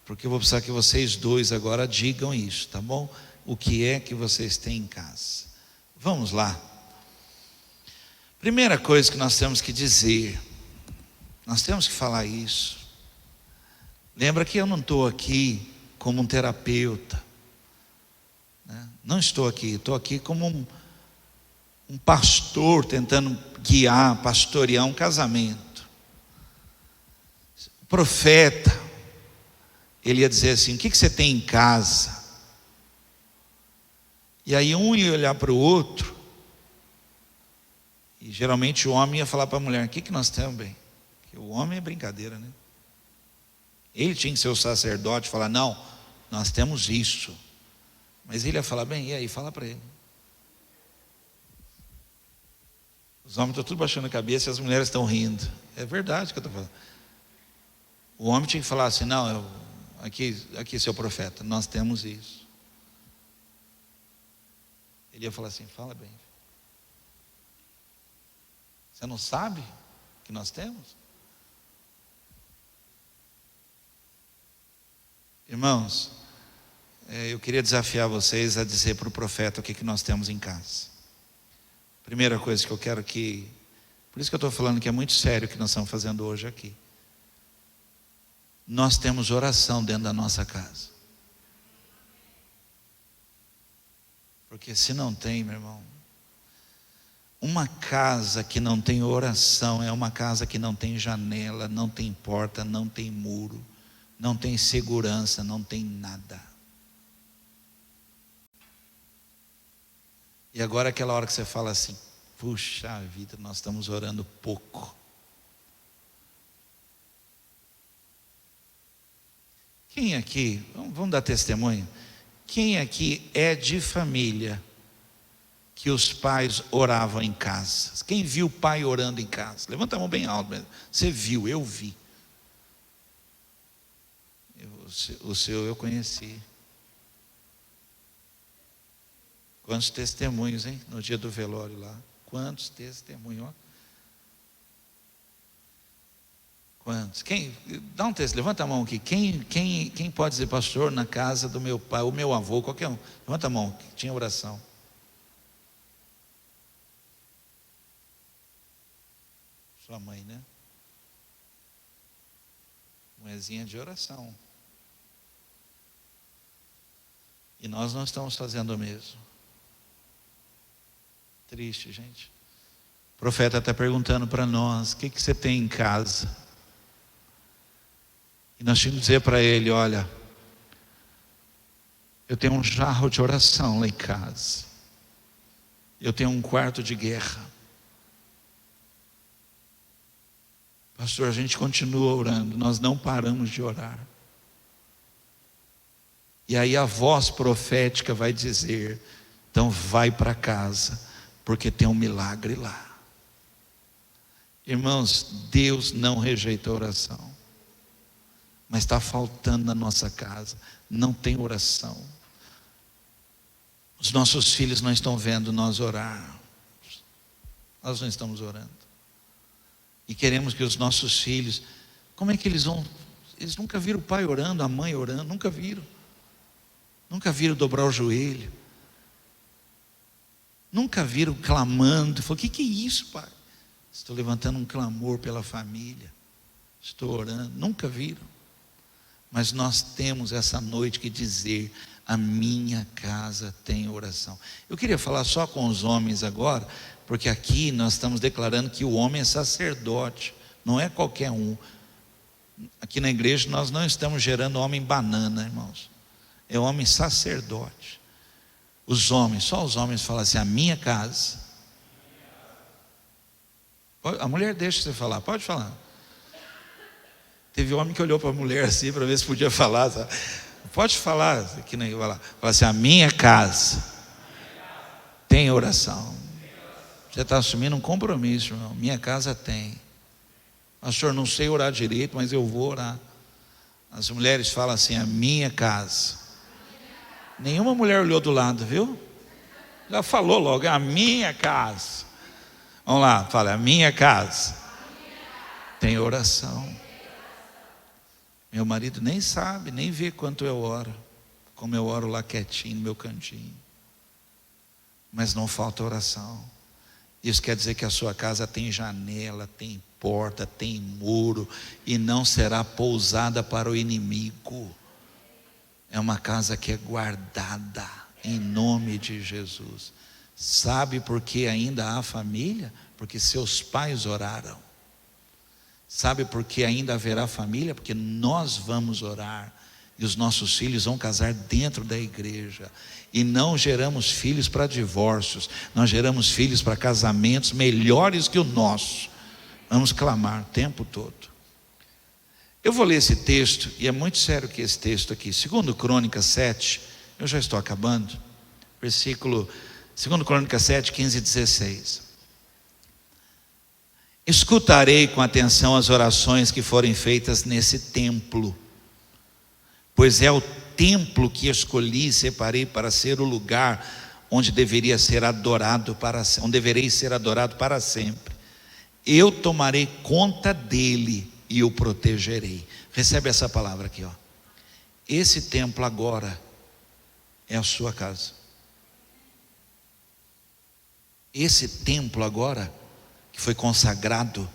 porque eu vou precisar que vocês dois agora digam isso, tá bom? O que é que vocês têm em casa? Vamos lá. Primeira coisa que nós temos que dizer, nós temos que falar isso. Lembra que eu não estou aqui como um terapeuta, né? Não estou aqui como um pastor tentando guiar, pastorear um casamento. O profeta, ele ia dizer assim: o que você tem em casa? E aí um ia olhar para o outro E geralmente o homem ia falar para a mulher: o que nós temos, bem? Porque o homem é brincadeira, né? Ele tinha que ser o sacerdote e falar: não, nós temos isso. Mas ele ia falar: bem, e aí? Fala para ele. Os homens estão tudo baixando a cabeça e as mulheres estão rindo. É verdade o que eu estou falando. O homem tinha que falar assim: não, aqui seu profeta, nós temos isso. Ele ia falar assim: fala bem. Você não sabe que nós temos? Irmãos, eu queria desafiar vocês a dizer para o profeta o que nós temos em casa. Primeira coisa que eu quero que... Por isso que eu estou falando que é muito sério o que nós estamos fazendo hoje aqui. Nós temos oração dentro da nossa casa. Porque se não tem, meu irmão, uma casa que não tem oração é uma casa que não tem janela, não tem porta, não tem muro, não tem segurança, não tem nada. E agora aquela hora que você fala assim: puxa vida, nós estamos orando pouco. Quem aqui, vamos dar testemunho, quem aqui é de família que os pais oravam em casa? Quem viu o pai orando em casa? Levanta a mão bem alto mesmo. Você viu, eu vi. O seu eu conheci. Quantos testemunhos, hein? No dia do velório lá. Quantos testemunhos, ó. Quantos? Quem? Dá um texto, levanta a mão aqui. Quem pode dizer: pastor, na casa do meu pai, o meu avô, qualquer um? Levanta a mão, que tinha oração. Sua mãe, né? Moezinha de oração. E nós não estamos fazendo o mesmo. Triste, gente. O profeta está perguntando para nós: o que você tem em casa? E nós tínhamos que dizer para ele: olha, eu tenho um jarro de oração lá em casa. Eu tenho um quarto de guerra. Pastor, a gente continua orando, nós não paramos de orar. E aí a voz profética vai dizer: então vai para casa, porque tem um milagre lá. Irmãos, Deus não rejeita a oração, mas está faltando na nossa casa, não tem oração. Os nossos filhos não estão vendo nós orar, nós não estamos orando. E queremos que os nossos filhos, como é que eles vão? Eles nunca viram o pai orando, a mãe orando, nunca viram. Nunca viram dobrar o joelho. Nunca viram clamando. Falou: que é isso, pai? Estou levantando um clamor pela família. Estou orando. Nunca viram. Mas nós temos essa noite que dizer: a minha casa tem oração. Eu queria falar só com os homens agora, porque aqui nós estamos declarando que o homem é sacerdote, não é qualquer um. Aqui na igreja nós não estamos gerando homem banana, irmãos. É homem sacerdote. Os homens, só os homens falam assim: a minha casa. A mulher deixa você falar, pode falar. Teve homem que olhou para a mulher assim para ver se podia falar. Sabe? Pode falar, aqui não vai lá. Fala assim: a minha casa tem oração. Você está assumindo um compromisso, irmão. Minha casa tem. Pastor, não sei orar direito, mas eu vou orar. As mulheres falam assim: a minha casa. Nenhuma mulher olhou do lado, viu? Já falou logo: a minha casa. Vamos lá, fala: a minha casa tem oração. Meu marido nem sabe, nem vê quanto eu oro, como eu oro lá quietinho no meu cantinho. Mas não falta oração. Isso quer dizer que a sua casa tem janela, tem porta, tem muro, e não será pousada para o inimigo. É uma casa que é guardada em nome de Jesus. Sabe por que ainda há família? Porque seus pais oraram. Sabe por que ainda haverá família? Porque nós vamos orar. E os nossos filhos vão casar dentro da igreja. E não geramos filhos para divórcios, nós geramos filhos para casamentos melhores que o nosso. Vamos clamar o tempo todo. Eu vou ler esse texto, e é muito sério que esse texto aqui, 2 Crônicas 7, eu já estou acabando, versículo 2 Crônicas 7, 15 e 16. Escutarei com atenção as orações que forem feitas nesse templo, pois é o templo que escolhi e separei para ser o lugar onde deveria ser adorado onde deverei ser adorado para sempre. Eu tomarei conta dele e o protegerei. Recebe essa palavra aqui, ó. Esse templo agora é a sua casa. Esse templo agora, que foi consagrado,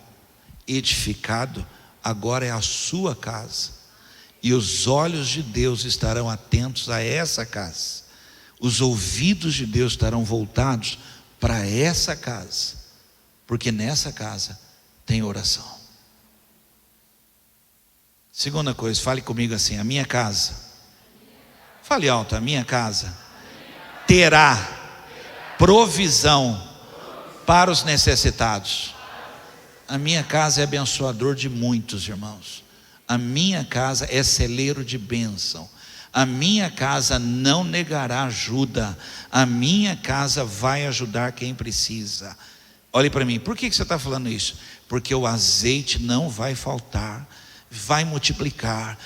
edificado, agora é a sua casa. E os olhos de Deus estarão atentos a essa casa. Os ouvidos de Deus estarão voltados para essa casa. Porque nessa casa tem oração. Segunda coisa, fale comigo assim: a minha casa. Fale alto: a minha casa terá provisão para os necessitados. A minha casa é abençoador de muitos, irmãos. A minha casa é celeiro de bênção. A minha casa não negará ajuda. A minha casa vai ajudar quem precisa. Olhe para mim, por que você está falando isso? Porque o azeite não vai faltar, vai multiplicar,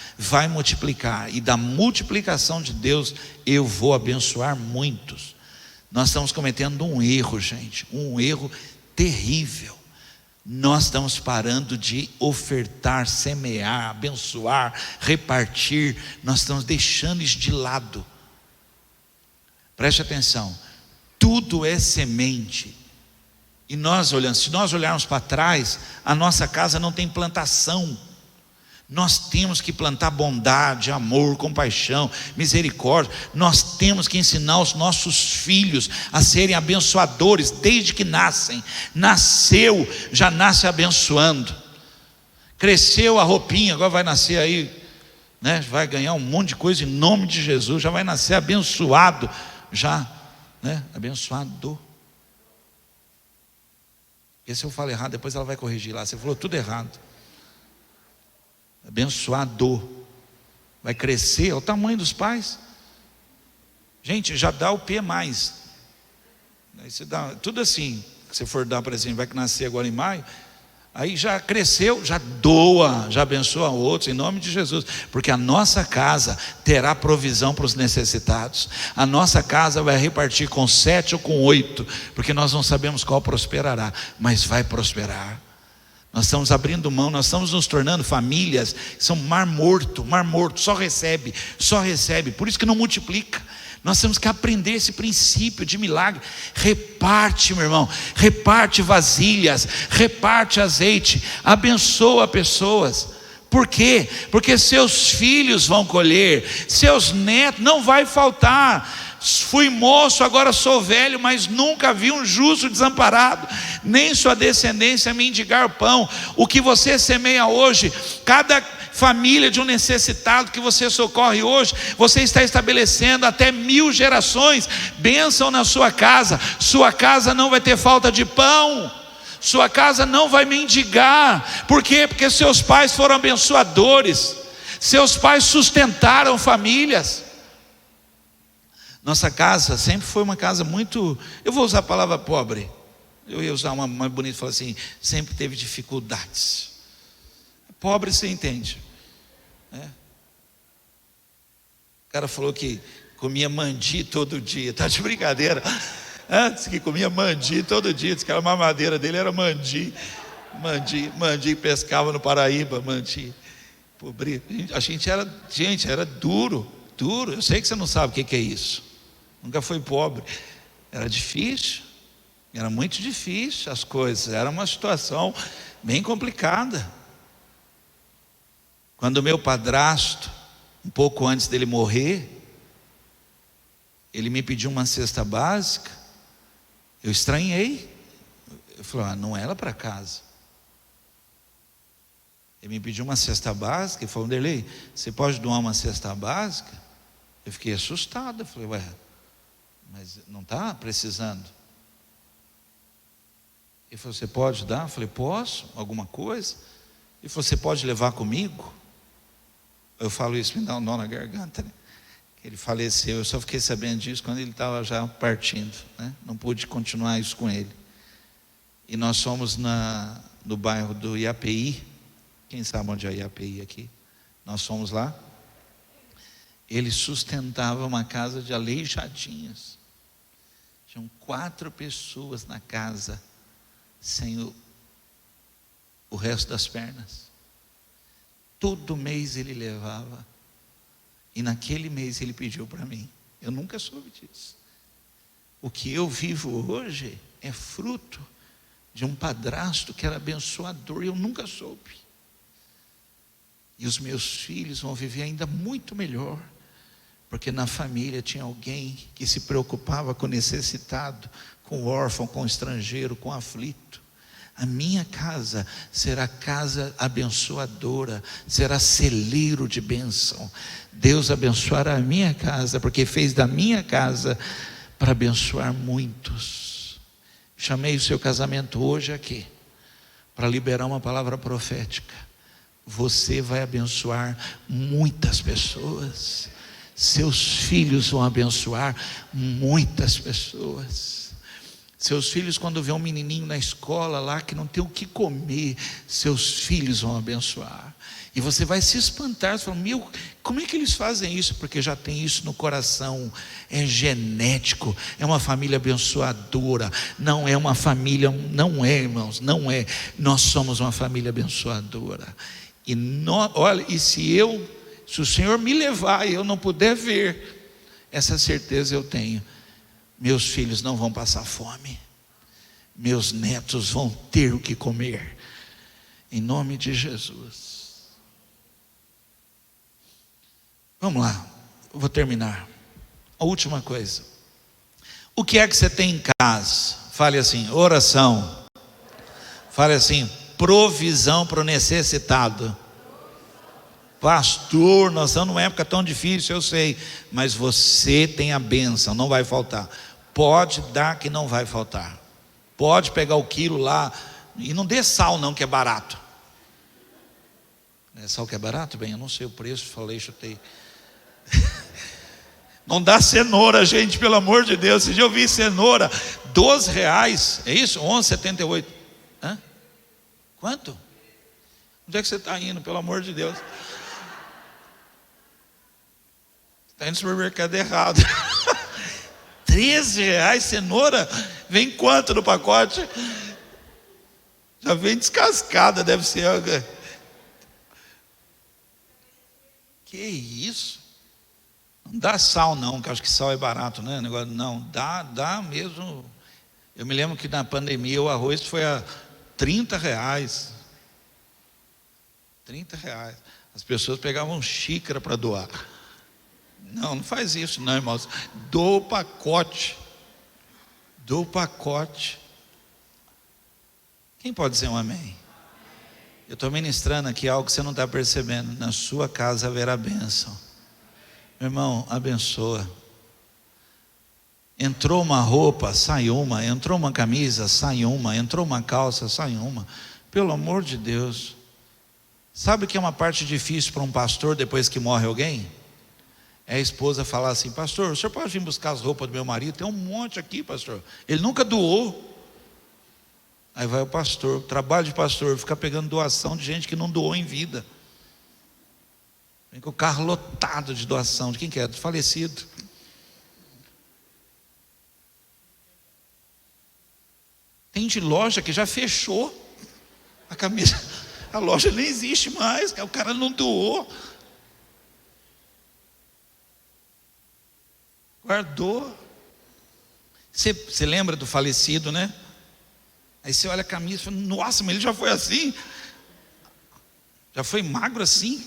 e da multiplicação de Deus eu vou abençoar muitos. Nós estamos cometendo um erro, gente, um erro terrível. Nós estamos parando de ofertar, semear, abençoar, repartir. Nós estamos deixando isso de lado. Preste atenção, tudo é semente. E se nós olharmos para trás, a nossa casa não tem plantação. Nós temos que plantar bondade, amor, compaixão, misericórdia. Nós temos que ensinar os nossos filhos a serem abençoadores desde que nascem. Nasceu, já nasce abençoando. Cresceu a roupinha, agora vai nascer aí, né? Vai ganhar um monte de coisa em nome de Jesus. Já vai nascer abençoado, já, né? Abençoado. E se eu falo errado, depois ela vai corrigir lá. Você falou tudo errado. Abençoado. Vai crescer, é o tamanho dos pais. Gente, já dá o P mais. Aí você dá tudo assim. Se você for dar, por exemplo, vai nascer agora em maio, aí já cresceu, já doa, já abençoa outros, em nome de Jesus. Porque a nossa casa terá provisão para os necessitados. A nossa casa vai repartir com 7 ou com 8, porque nós não sabemos qual prosperará, mas vai prosperar. Nós estamos abrindo mão, nós estamos nos tornando famílias que são mar morto, só recebe, por isso que não multiplica. Nós temos que aprender esse princípio de milagre. Reparte, meu irmão, reparte vasilhas, reparte azeite, abençoa pessoas. Por quê? Porque seus filhos vão colher, seus netos, não vai faltar. Fui moço, agora sou velho, mas nunca vi um justo desamparado, nem sua descendência mendigar o pão. O que você semeia hoje, cada família de um necessitado que você socorre hoje, você está estabelecendo até 1000 gerações, bênção na sua casa não vai ter falta de pão, sua casa não vai mendigar. Por quê? Porque seus pais foram abençoadores, seus pais sustentaram famílias. Nossa casa sempre foi uma casa muito, eu vou usar a palavra pobre, eu ia usar uma mais bonita, falar assim, sempre teve dificuldades. Pobre, você entende, né? O cara falou que comia mandi todo dia, tá de brincadeira. Disse que comia mandi todo dia, disse que a mamadeira dele era mandi, pescava no Paraíba, mandi. Pobre, a gente era duro, eu sei que você não sabe o que é isso. Nunca foi pobre, era difícil, era muito difícil as coisas, era uma situação bem complicada. Quando meu padrasto, um pouco antes dele morrer, ele me pediu uma cesta básica, eu estranhei, eu falei, não era para casa. Ele me pediu uma cesta básica e falou: Vanderlei, você pode doar uma cesta básica? Eu fiquei assustado. Eu falei: ué, mas não está precisando? Ele falou: você pode dar? Eu falei: posso, alguma coisa? Ele falou: você pode levar comigo? Eu falo isso, me dá um nó na garganta, né? Ele faleceu, eu só fiquei sabendo disso quando ele estava já partindo, né? Não pude continuar isso com ele. E nós fomos no bairro do IAPI. Quem sabe onde é IAPI aqui? Nós fomos lá. Ele sustentava uma casa de aleijadinhos. Tinham 4 pessoas na casa, sem o resto das pernas. Todo mês ele levava. E naquele mês ele pediu para mim. Eu nunca soube disso. O que eu vivo hoje é fruto de um padrasto que era abençoador. Eu nunca soube. E os meus filhos vão viver ainda muito melhor, porque na família tinha alguém que se preocupava com o necessitado, com o órfão, com o estrangeiro, com o aflito. A minha casa será casa abençoadora, será celeiro de bênção. Deus abençoará a minha casa, porque fez da minha casa para abençoar muitos. Chamei o seu casamento hoje aqui, para liberar uma palavra profética. Você vai abençoar muitas pessoas. Seus filhos vão abençoar muitas pessoas. Seus filhos, quando vê um menininho na escola lá que não tem o que comer, seus filhos vão abençoar. E você vai se espantar, você fala: meu, como é que eles fazem isso? Porque já tem isso no coração, é genético, é uma família abençoadora. Não é uma família, não é, irmãos, não é. Nós somos uma família abençoadora. E olha, e se o Senhor me levar e eu não puder ver, essa certeza eu tenho: meus filhos não vão passar fome, meus netos vão ter o que comer, em nome de Jesus. Vamos lá, eu vou terminar. A última coisa: o que é que você tem em casa? Fale assim: oração. Fale assim: provisão para o necessitado. Pastor, nós estamos numa época tão difícil, eu sei, mas você tem a bênção, não vai faltar. Pode dar que não vai faltar. Pode pegar o quilo lá, e não dê sal não, que é barato. É sal que é barato? Bem, eu não sei o preço, falei, chutei. Não dá cenoura, gente, pelo amor de Deus. Se eu vi cenoura, R$12, é isso? 11,78. Hã? Quanto? Onde é que você está indo, pelo amor de Deus? Está indo no supermercado errado. R$13, cenoura, vem quanto no pacote? Já vem descascada, deve ser. Que isso? Não dá sal não, que acho que sal é barato, né? Negócio, não, dá mesmo. Eu me lembro que na pandemia o arroz foi a R$30. R$30. As pessoas pegavam xícara para doar. Não faz isso não, irmãos. Doa o pacote. Doa o pacote. Quem pode dizer um amém? Eu estou ministrando aqui algo que você não está percebendo. Na sua casa haverá bênção. Meu irmão, abençoa. Entrou uma roupa, sai uma. Entrou uma camisa, sai uma. Entrou uma calça, sai uma. Pelo amor de Deus. Sabe o que é uma parte difícil para um pastor depois que morre alguém? É a esposa falar assim: pastor, o senhor pode vir buscar as roupas do meu marido? Tem um monte aqui, pastor. Ele nunca doou. Aí vai o pastor, o trabalho de pastor, ficar pegando doação de gente que não doou em vida. Vem com o carro lotado de doação. De quem que é? Do falecido. Tem de loja que já fechou a camisa. A loja nem existe mais, o cara não doou. Guardou. Você lembra do falecido, né? Aí você olha a camisa e fala: nossa, mas ele já foi assim? Já foi magro assim?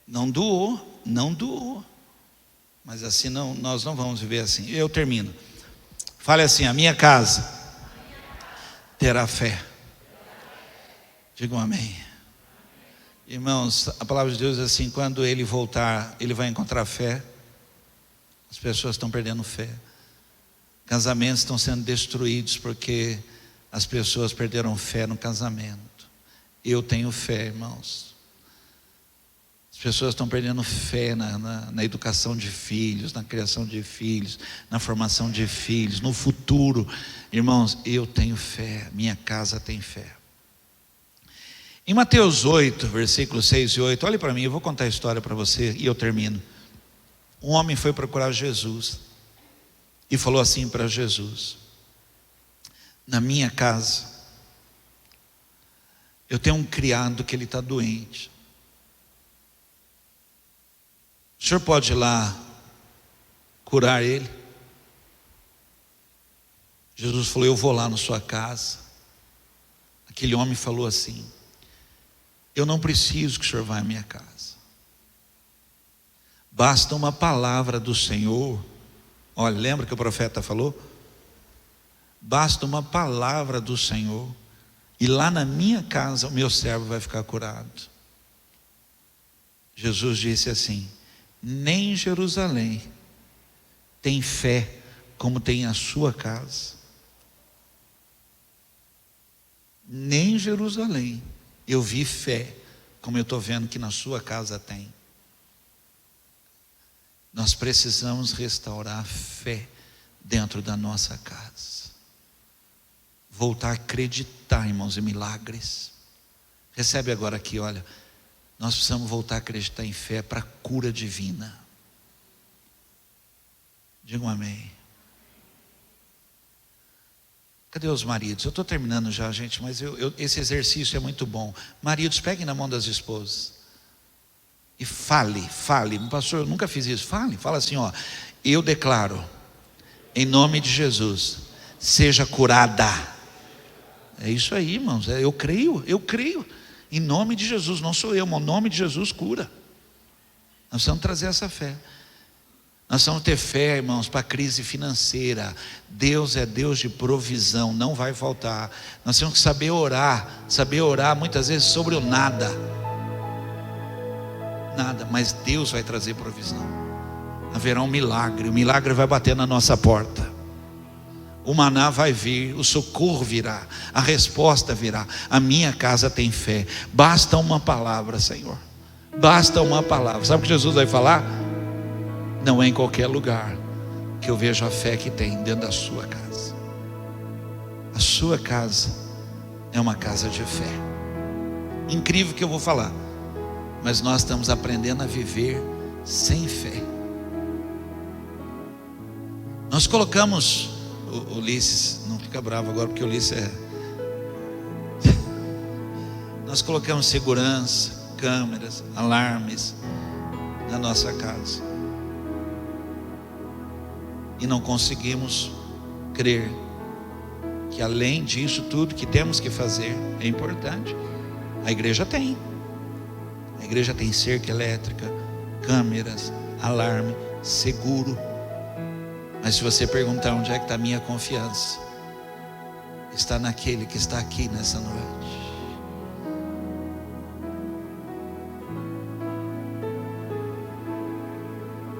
Não doou, não doou. Mas assim não, nós não vamos viver assim. Eu termino. Fale assim: a minha casa terá fé. Digam amém. Irmãos, a palavra de Deus é assim: quando ele voltar, ele vai encontrar fé. As pessoas estão perdendo fé. Casamentos estão sendo destruídos porque as pessoas perderam fé no casamento. Eu tenho fé, irmãos. As pessoas estão perdendo fé na educação de filhos, na criação de filhos, na formação de filhos, no futuro. Irmãos, eu tenho fé, minha casa tem fé. Em Mateus 8, versículos 6 e 8, olhe para mim, eu vou contar a história para você e eu termino. Um homem foi procurar Jesus e falou assim para Jesus: na minha casa eu tenho um criado que ele está doente. O senhor pode ir lá curar ele? Jesus falou: eu vou lá na sua casa. Aquele homem falou assim: eu não preciso que o senhor vá à minha casa. Basta uma palavra do Senhor. Olha, lembra que o profeta falou? Basta uma palavra do Senhor, e lá na minha casa o meu servo vai ficar curado. Jesus disse assim: nem Jerusalém tem fé como tem a sua casa. Nem Jerusalém eu vi fé como eu estou vendo que na sua casa tem. Nós precisamos restaurar a fé dentro da nossa casa. Voltar a acreditar, irmãos, em milagres. Recebe agora aqui, olha. Nós precisamos voltar a acreditar em fé para a cura divina. Digam amém. Cadê os maridos? Eu estou terminando já, gente, mas esse exercício é muito bom. Maridos, peguem na mão das esposas e fale. Pastor, eu nunca fiz isso. Fala assim, ó: eu declaro, em nome de Jesus, seja curada. É isso aí, irmãos. Eu creio. Em nome de Jesus, não sou eu, mas o nome de Jesus cura. Nós precisamos trazer essa fé. Nós precisamos ter fé, irmãos, para a crise financeira. Deus é Deus de provisão, não vai faltar. Nós temos que saber orar muitas vezes sobre o nada, mas Deus vai trazer provisão. Haverá um milagre, o milagre vai bater na nossa porta. O maná vai vir, o socorro virá, a resposta virá. A minha casa tem fé. Basta uma palavra, Senhor. Basta uma palavra. Sabe o que Jesus vai falar? Não é em qualquer lugar que eu vejo a fé que tem dentro da sua casa. A sua casa é uma casa de fé. Incrível que eu vou falar, mas nós estamos aprendendo a viver sem fé. Nós colocamos o Ulisses, não fica bravo agora porque o Ulisses nós colocamos segurança, câmeras, alarmes na nossa casa e não conseguimos crer que além disso tudo que temos que fazer é importante. A igreja tem cerca elétrica, câmeras, alarme, seguro. Mas se você perguntar onde é que está a minha confiança, está naquele que está aqui nessa noite.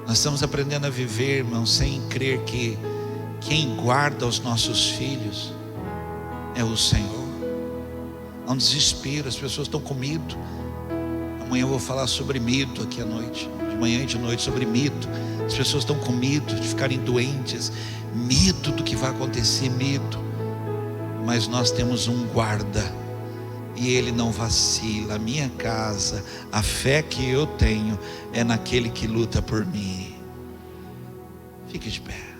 Nós estamos aprendendo a viver, irmão, sem crer que quem guarda os nossos filhos é o Senhor. Há um desespero, as pessoas estão com medo. Amanhã eu vou falar sobre medo aqui à noite, de manhã e de noite, sobre medo. As pessoas estão com medo de ficarem doentes, medo do que vai acontecer, medo. Mas nós temos um guarda, e ele não vacila. A minha casa, a fé que eu tenho é naquele que luta por mim. Fique de pé.